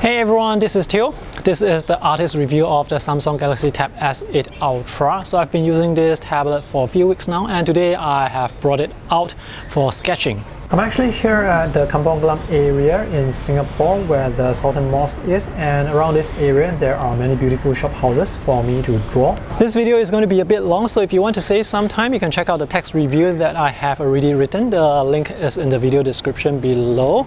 Hey everyone, this is Theo. This is the artist review of the Samsung Galaxy Tab S8 Ultra. So I've been using this tablet for a few weeks now, and today I have brought it out for sketching. I'm actually here at the Kampong Glam area in Singapore where the Sultan Mosque is, and around this area there are many beautiful shop houses for me to draw. This video is going to be a bit long, so if you want to save some time, you can check out the text review that I have already written. The link is in the video description below.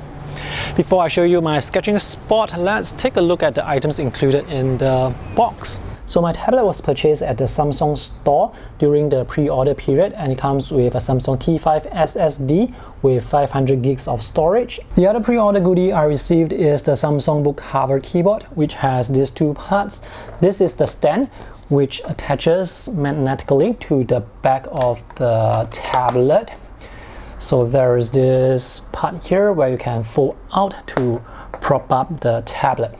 Before I show you my sketching spot, let's take a look at the items included in the box. So my tablet was purchased at the Samsung store during the pre-order period, and it comes with a Samsung T5 SSD with 500 gigs of storage. The other pre-order goodie I received is the Samsung Book Cover keyboard, which has these two parts. This is the stand, which attaches magnetically to the back of the tablet. So there is this part here where you can fold out to prop up the tablet.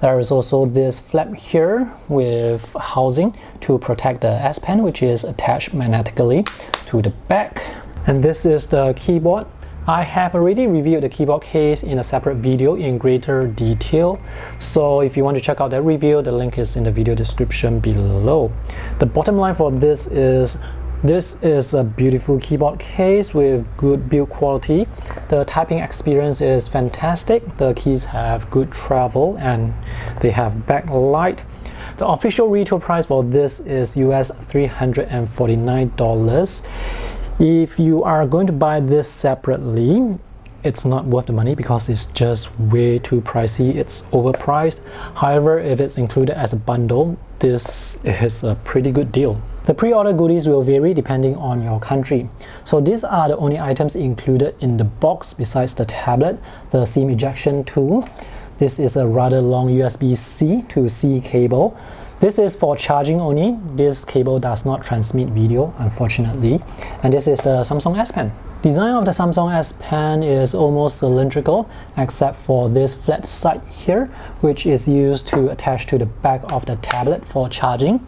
There is also this flap here with housing to protect the S Pen, which is attached magnetically to the back. And this is the keyboard. I have already reviewed the keyboard case in a separate video in greater detail. So if you want to check out that review, the link is in the video description below. The bottom line for this is a beautiful keyboard case with good build quality. The typing experience is fantastic. The keys have good travel and they have backlight. The official retail price for this is US $349. If you are going to buy this separately, it's not worth the money because it's just way too pricey. It's overpriced. However, if it's included as a bundle, this is a pretty good deal. The pre-order goodies will vary depending on your country. So these are the only items included in the box besides the tablet, the SIM ejection tool. This is a rather long USB-C to C cable. This is for charging only. This cable does not transmit video, unfortunately. And this is the Samsung S Pen. Design of the Samsung S Pen is almost cylindrical, except for this flat side here, which is used to attach to the back of the tablet for charging.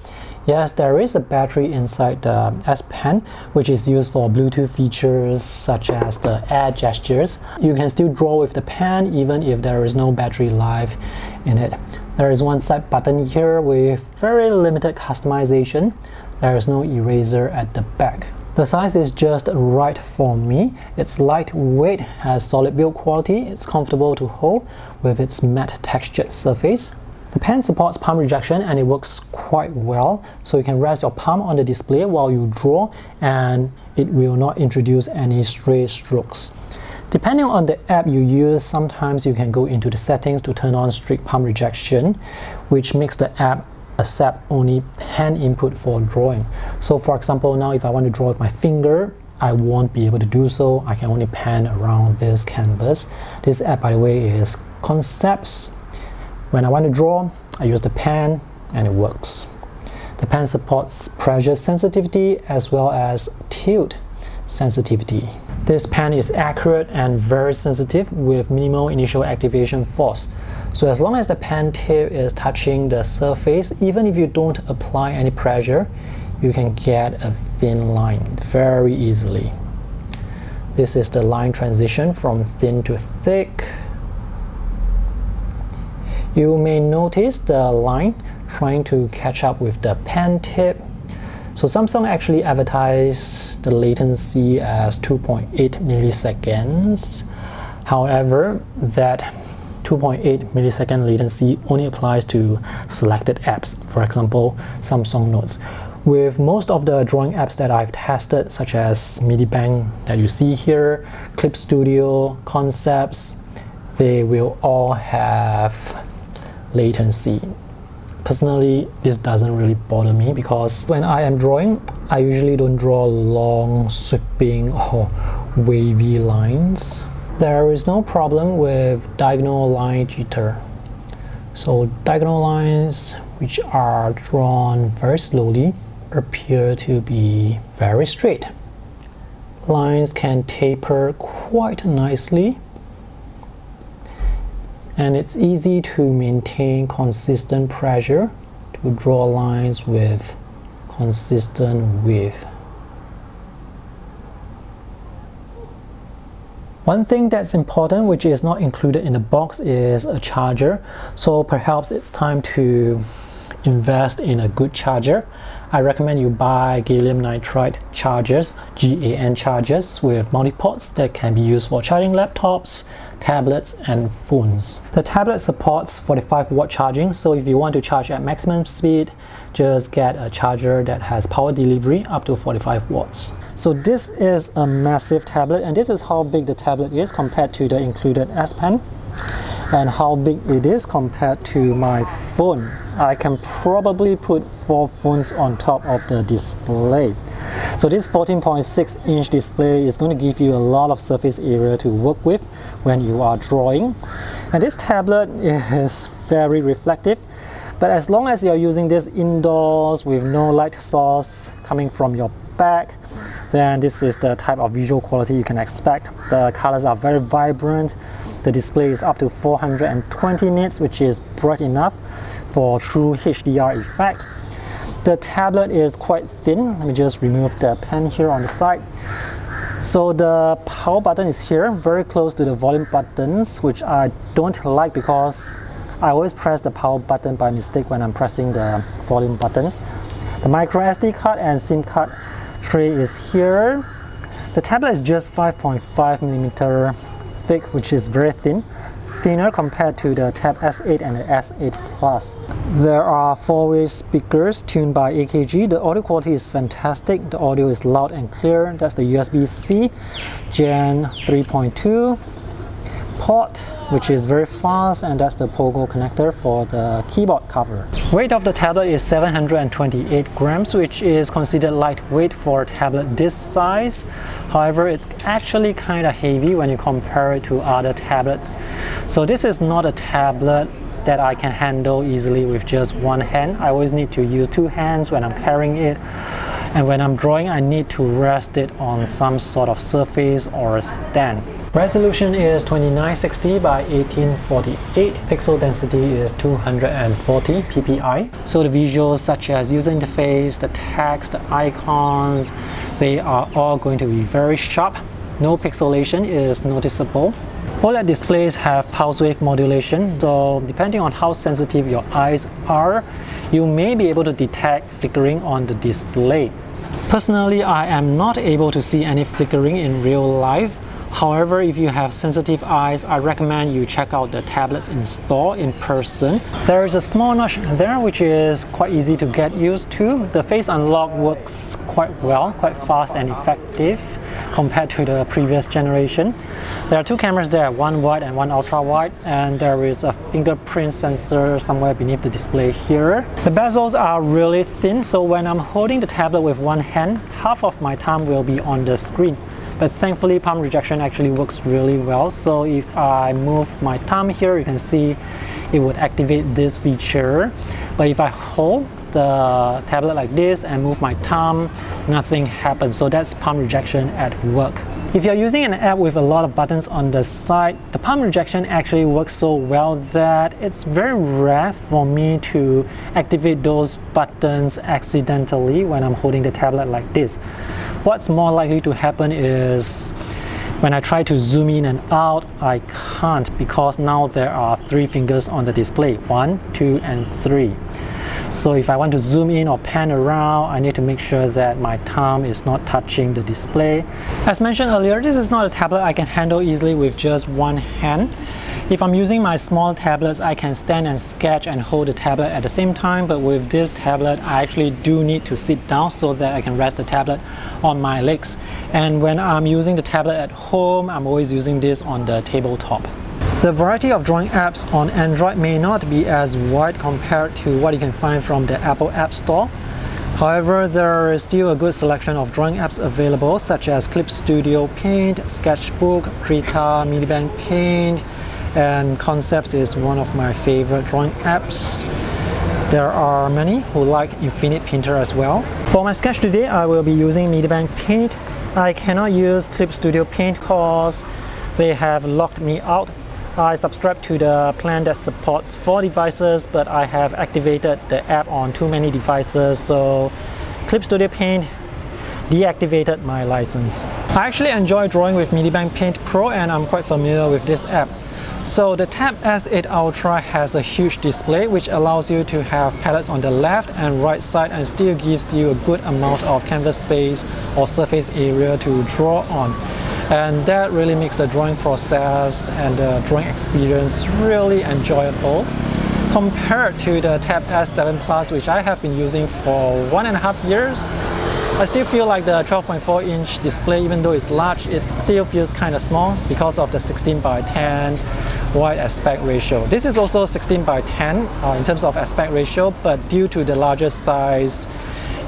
Yes, there is a battery inside the S Pen, which is used for Bluetooth features such as the air gestures. You can still draw with the pen even if there is no battery life in it. There is one side button here with very limited customization. There is no eraser at the back. The size is just right for me. It's lightweight, has solid build quality, it's comfortable to hold with its matte textured surface. The pen supports palm rejection and it works quite well, so you can rest your palm on the display while you draw and it will not introduce any stray strokes. Depending on the app you use, sometimes you can go into the settings to turn on strict palm rejection, which makes the app accept only pen input for drawing. So for example, now if I want to draw with my finger, I won't be able to do so. I can only pan around this canvas. This app, by the way, is Concepts. When I want to draw, I use the pen and it works. The pen supports pressure sensitivity as well as tilt sensitivity. This pen is accurate and very sensitive with minimal initial activation force. So as long as the pen tip is touching the surface, even if you don't apply any pressure, you can get a thin line very easily. This is the line transition from thin to thick. You may notice the line trying to catch up with the pen tip. So Samsung actually advertised the latency as 2.8 milliseconds. However, that 2.8 millisecond latency only applies to selected apps, for example, Samsung Notes. With most of the drawing apps that I've tested, such as Medibank that you see here, Clip Studio, Concepts, they will all have latency. Personally, this doesn't really bother me because when I am drawing, I usually don't draw long, sweeping or wavy lines. There is no problem with diagonal line jitter. So diagonal lines which are drawn very slowly appear to be very straight. Lines can taper quite nicely, and it's easy to maintain consistent pressure to draw lines with consistent width. One thing that's important, which is not included in the box, is a charger. So perhaps it's time to invest in a good charger. I recommend you buy gallium nitride chargers, GaN chargers with multi-ports that can be used for charging laptops, tablets and phones. The tablet supports 45 watt charging, so if you want to charge at maximum speed, just get a charger that has power delivery up to 45 watts. So this is a massive tablet, and this is how big the tablet is compared to the included S Pen, and how big it is compared to my phone. I can probably put 4 phones on top of the display. So this 14.6 inch display is going to give you a lot of surface area to work with when you are drawing. And this tablet is very reflective, but as long as you're using this indoors with no light source coming from your back, then this is the type of visual quality you can expect. The colors are very vibrant. The display is up to 420 nits, which is bright enough for true HDR effect. The tablet is quite thin. Let me just remove the pen here on the side. So the power button is here, very close to the volume buttons, which I don't like because I always press the power button by mistake when I'm pressing the volume buttons. The micro SD card and SIM card tray is here. The tablet is just 5.5mm thick, which is very thin, thinner compared to the Tab S8 and the S8 Plus. There are 4-way speakers tuned by AKG. The audio quality is fantastic. The audio is loud and clear. That's the USB-C Gen 3.2 port, which is very fast, and that's the Pogo connector for the keyboard cover. Weight of the tablet is 728 grams, which is considered lightweight for a tablet this size. However, it's actually kind of heavy when you compare it to other tablets. So this is not a tablet that I can handle easily with just one hand. I always need to use 2 hands when I'm carrying it. And when I'm drawing, I need to rest it on some sort of surface or a stand. Resolution is 2960 by 1848. Pixel density is 240 ppi. So the visuals such as user interface, the text, the icons, they are all going to be very sharp. No pixelation is noticeable. OLED displays have pulse wave modulation, so depending on how sensitive your eyes are, you may be able to detect flickering on the display. Personally, I am not able to see any flickering in real life. However, if you have sensitive eyes, I recommend you check out the tablets in store in person. There is a small notch there which is quite easy to get used to. The face unlock works quite well, quite fast and effective compared to the previous generation. There are 2 cameras there, one wide and one ultra wide, and there is a fingerprint sensor somewhere beneath the display here. The bezels are really thin, so when I'm holding the tablet with one hand, half of my thumb will be on the screen. But thankfully, palm rejection actually works really well. So if I move my thumb here, you can see it would activate this feature. But if I hold the tablet like this and move my thumb, nothing happens. So that's palm rejection at work. If you're using an app with a lot of buttons on the side, the palm rejection actually works so well that it's very rare for me to activate those buttons accidentally when I'm holding the tablet like this. What's more likely to happen is when I try to zoom in and out, I can't because now there are 3 fingers on the display, 1, 2 and 3. So if I want to zoom in or pan around, I need to make sure that my thumb is not touching the display. As mentioned earlier, this is not a tablet I can handle easily with just one hand. If I'm using my small tablets, I can stand and sketch and hold the tablet at the same time, but with this tablet, I actually do need to sit down so that I can rest the tablet on my legs. And when I'm using the tablet at home, I'm always using this on the tabletop. The variety of drawing apps on Android may not be as wide compared to what you can find from the Apple App Store. However, there is still a good selection of drawing apps available, such as Clip Studio Paint, Sketchbook, Krita, Medibank Paint, and Concepts is one of my favorite drawing apps. There are many who like Infinite Painter as well. For my sketch today, I will be using Medibank Paint. I cannot use Clip Studio Paint because they have locked me out. I subscribe to the plan that supports 4 devices, but I have activated the app on too many devices, so Clip Studio Paint deactivated my license. I actually enjoy drawing with Medibank Paint Pro and I'm quite familiar with this app. So the Tab S8 Ultra has a huge display which allows you to have palettes on the left and right side and still gives you a good amount of canvas space or surface area to draw on. And that really makes the drawing process and the drawing experience really enjoyable compared to the Tab S7 Plus, which I have been using for 1.5 years. I still feel like the 12.4-inch display, even though it's large, it still feels kind of small because of the 16:10 wide aspect ratio. This is also 16:10 in terms of aspect ratio, but due to the larger size,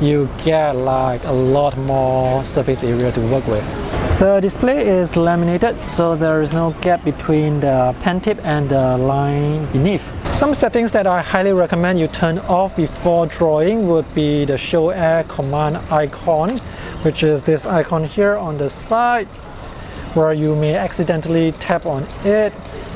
you get like a lot more surface area to work with. The display is laminated, so there is no gap between the pen tip and the line beneath. Some settings that I highly recommend you turn off before drawing would be the Show Air command icon, which is this icon here on the side, where you may accidentally tap on it.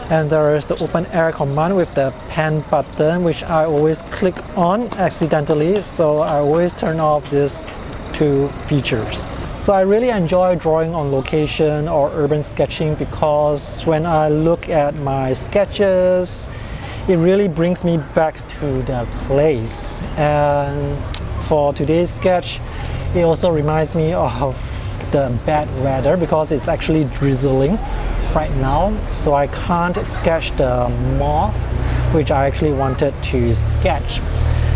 And there is the Open Air command with the pen button, which I always click on accidentally, so I always turn off these two features. So I really enjoy drawing on location or urban sketching because when I look at my sketches, it really brings me back to the place. And for today's sketch, it also reminds me of the bad weather because it's actually drizzling right now, so I can't sketch the moss which I actually wanted to sketch.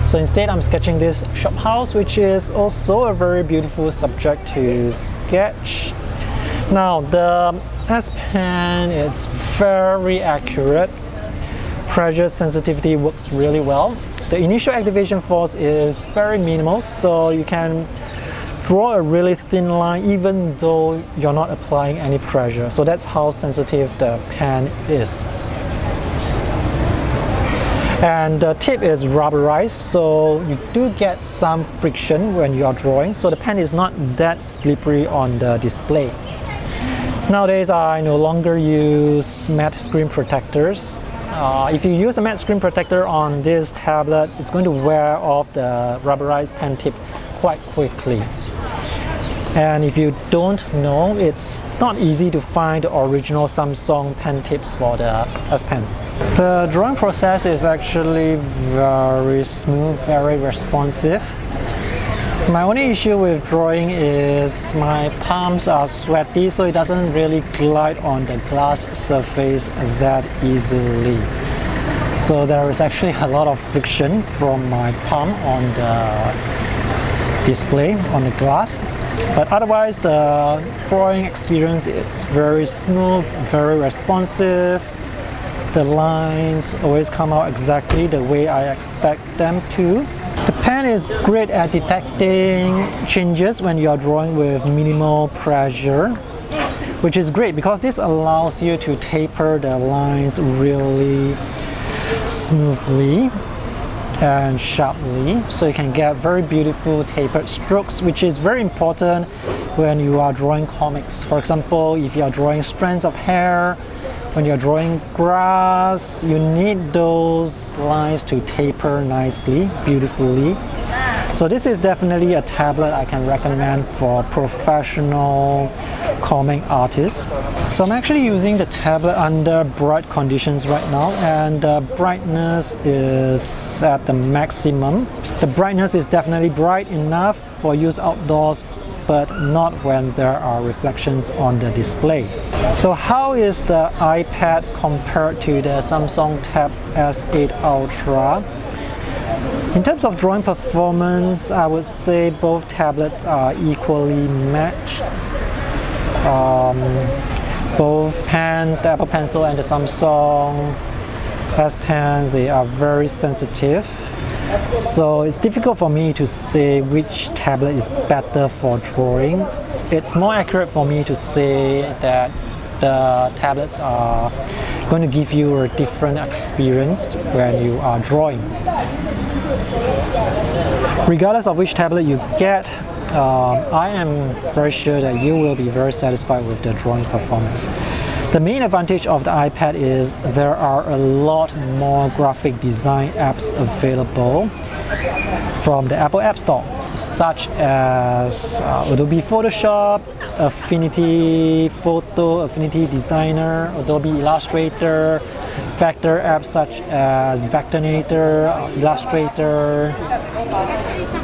So instead I'm sketching this shop house, which is also a very beautiful subject to sketch. Now the S Pen, it's very accurate. Pressure sensitivity works really well. The initial activation force is very minimal, so you can draw a really thin line even though you're not applying any pressure. So that's how sensitive the pen is. And the tip is rubberized, so you do get some friction when you are drawing, so the pen is not that slippery on the display. Nowadays I no longer use matte screen protectors. If you use a matte screen protector on this tablet, it's going to wear off the rubberized pen tip quite quickly. And if you don't know, it's not easy to find the original Samsung pen tips for the S Pen. The drawing process is actually very smooth, very responsive. My only issue with drawing is my palms are sweaty, so it doesn't really glide on the glass surface that easily. So there is actually a lot of friction from my palm on the display, on the glass. But otherwise, the drawing experience is very smooth, very responsive. The lines always come out exactly the way I expect them to. The pen is great at detecting changes when you are drawing with minimal pressure, which is great because this allows you to taper the lines really smoothly and sharply, so you can get very beautiful tapered strokes, which is very important when you are drawing comics. For example, if you are drawing strands of hair, when you're drawing grass, you need those lines to taper nicely, beautifully. So this is definitely a tablet I can recommend for professional comic artists. So I'm actually using the tablet under bright conditions right now, and the brightness is at the maximum. The brightness is definitely bright enough for use outdoors, but not when there are reflections on the display. So how is the iPad compared to the Samsung Tab S8 Ultra? In terms of drawing performance, I would say both tablets are equally matched. Both pens, the Apple Pencil and the Samsung S Pen, they are very sensitive. So it's difficult for me to say which tablet is better for drawing. It's more accurate for me to say that the tablets are going to give you a different experience when you are drawing. Regardless of which tablet you get, I am very sure that you will be very satisfied with the drawing performance. The main advantage of the iPad is there are a lot more graphic design apps available from the Apple App Store. such as Adobe Photoshop, Affinity Photo, Affinity Designer, Adobe Illustrator, vector apps such as Vectornator, Illustrator.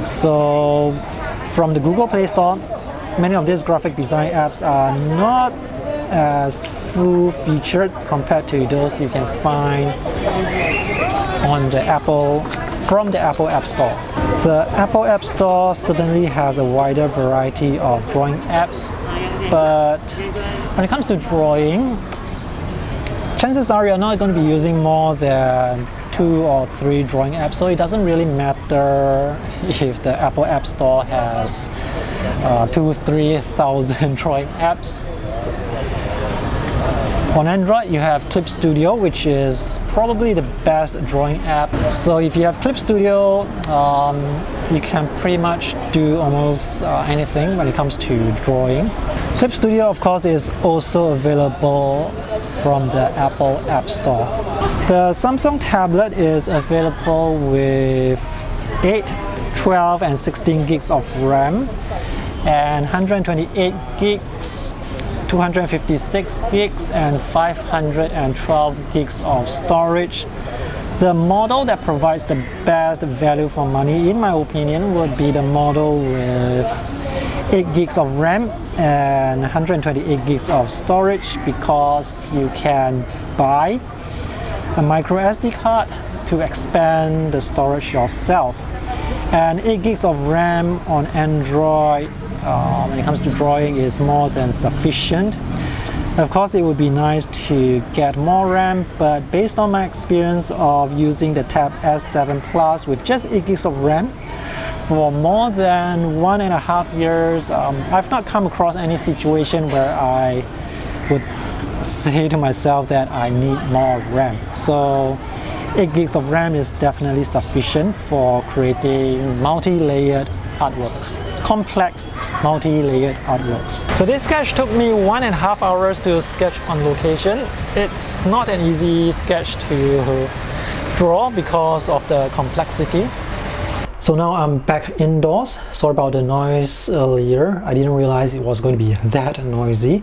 So from the Google Play Store, many of these graphic design apps are not as full-featured compared to those you can find on the from the Apple App Store. The Apple App Store certainly has a wider variety of drawing apps, but when it comes to drawing, chances are you're not going to be using more than 2 or 3 drawing apps, so it doesn't really matter if the Apple App Store has 2,000-3,000 drawing apps. On Android, you have Clip Studio, which is probably the best drawing app. So if you have Clip Studio, you can pretty much do almost anything when it comes to drawing. Clip Studio, of course, is also available from the Apple App Store. The Samsung tablet is available with 8, 12, and 16 gigs of RAM and 128 gigs, 256 gigs and 512 gigs of storage. The model that provides the best value for money, in my opinion, would be the model with 8 gigs of RAM and 128 gigs of storage, because you can buy a micro SD card to expand the storage yourself. And 8 gigs of RAM on Android when it comes to drawing is more than sufficient. Of course, it would be nice to get more RAM, but based on my experience of using the Tab S7 Plus with just 8 gigs of RAM for more than 1.5 years, I've not come across any situation where I would say to myself that I need more RAM. So 8 gigs of RAM is definitely sufficient for creating multi-layered artworks, complex multi-layered artworks. So this sketch took me 1.5 hours to sketch on location. It's not an easy sketch to draw because of the complexity. So now I'm back indoors. Sorry about the noise earlier. I didn't realize it was going to be that noisy.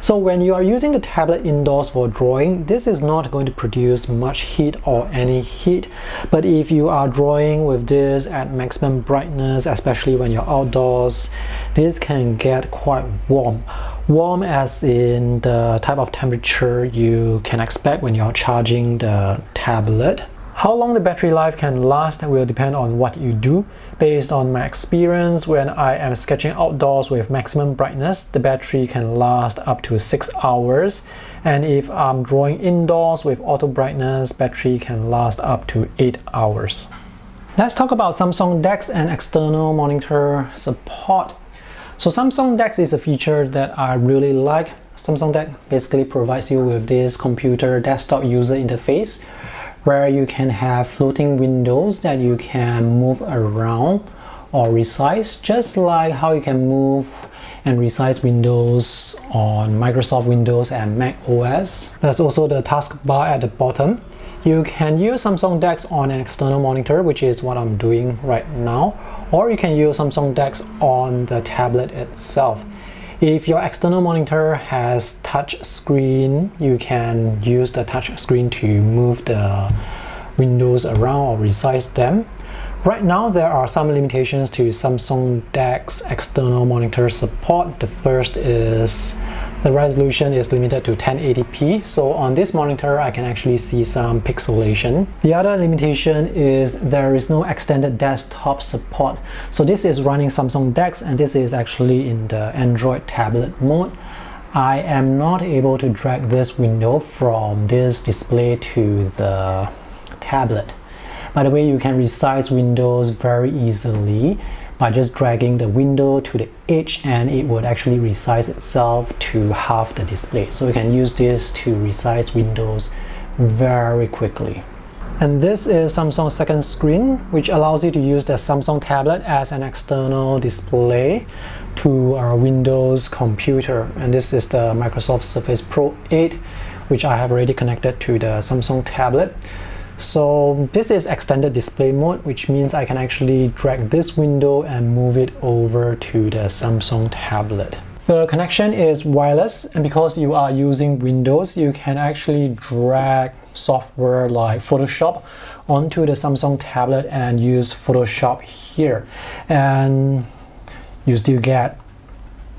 So when you are using the tablet indoors for drawing, this is not going to produce much heat or any heat. But if you are drawing with this at maximum brightness, especially when you're outdoors, this can get quite warm. Warm as in the type of temperature you can expect when you're charging the tablet. How long the battery life can last will depend on what you do. Based on my experience, when I am sketching outdoors with maximum brightness, the battery can last up to 6 hours. And if I'm drawing indoors with auto brightness, battery can last up to 8 hours. Let's talk about SamsungDex and external monitor support. So SamsungDex is a feature that I really like. SamsungDex basically provides you with this computer desktop user interface, where you can have floating windows that you can move around or resize, just like how you can move and resize windows on Microsoft Windows and Mac OS. There's also the taskbar at the bottom. You can use SamsungDex on an external monitor, which is what I'm doing right now, or you can use SamsungDex on the tablet itself. If your external monitor has touch screen, you can use the touch screen to move the windows around or resize them. Right now, there are some limitations to SamsungDex external monitor support. The first is the resolution is limited to 1080p, so on this monitor I can actually see some pixelation. The other limitation is there is no extended desktop support. So this is running SamsungDex and this is actually in the Android tablet mode. I am not able to drag this window from this display to the tablet. By the way, you can resize windows very easily by just dragging the window to the edge, and it would actually resize itself to half the display. So you can use this to resize windows very quickly. And this is Samsung's second screen, which allows you to use the Samsung tablet as an external display to our Windows computer. And this is the Microsoft Surface Pro 8, which I have already connected to the Samsung tablet. So this is extended display mode, which means I can actually drag this window and move it over to the Samsung tablet. The connection is wireless, and because you are using Windows, you can actually drag software like Photoshop onto the Samsung tablet and use Photoshop here, and you still get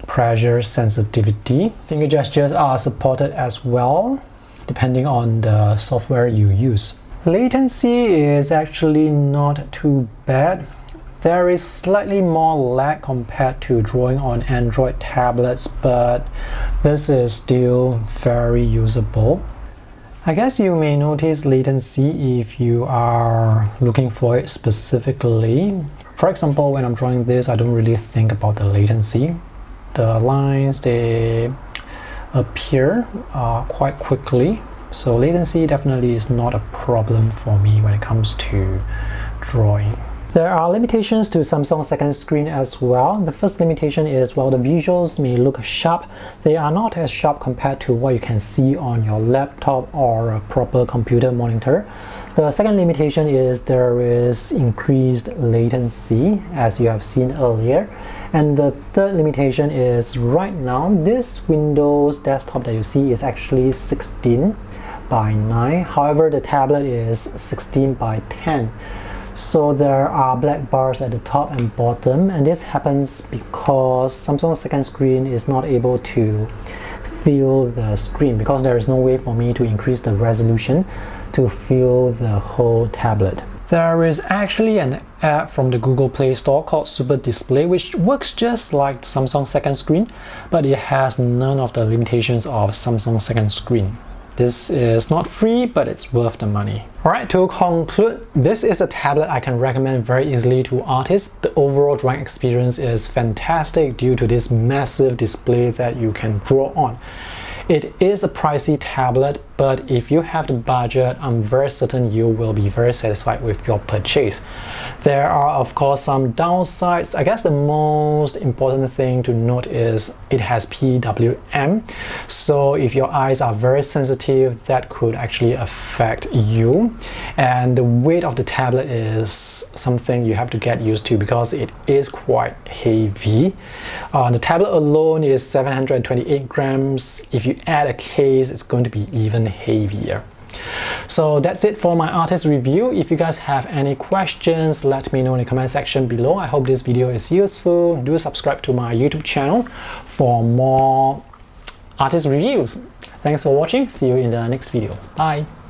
pressure sensitivity. Finger gestures are supported as well, depending on the software you use. Latency is actually not too bad. There is slightly more lag compared to drawing on Android tablets, but this is still very usable. I guess you may notice latency if you are looking for it specifically. For example, when I'm drawing this, I don't really think about the latency. The lines, they appear quite quickly. So latency definitely is not a problem for me when it comes to drawing. There are limitations to Samsung's second screen as well. The first limitation is, while the visuals may look sharp, they are not as sharp compared to what you can see on your laptop or a proper computer monitor. The second limitation is there is increased latency, as you have seen earlier. And the third limitation is, right now, this Windows desktop that you see is actually 16:9. However, the tablet is 16:10. So there are black bars at the top and bottom, and this happens because Samsung's second screen is not able to fill the screen, because there is no way for me to increase the resolution to fill the whole tablet. There is actually an app from the Google Play Store called Super Display, which works just like Samsung's second screen, but it has none of the limitations of Samsung's second screen. This is not free, but it's worth the money. Alright, to conclude, this is a tablet I can recommend very easily to artists. The overall drawing experience is fantastic due to this massive display that you can draw on. It is a pricey tablet, but if you have the budget, I'm very certain you will be very satisfied with your purchase. There are of course some downsides. I guess the most important thing to note is it has PWM. So if your eyes are very sensitive, that could actually affect you. And the weight of the tablet is something you have to get used to because it is quite heavy. The tablet alone is 728 grams. If you add a case, it's going to be even heavier. So that's it for my artist review. If you guys have any questions, let me know in the comment section below. I hope this video is useful. Do subscribe to my YouTube channel for more artist reviews. Thanks for watching. See you in the next video. Bye.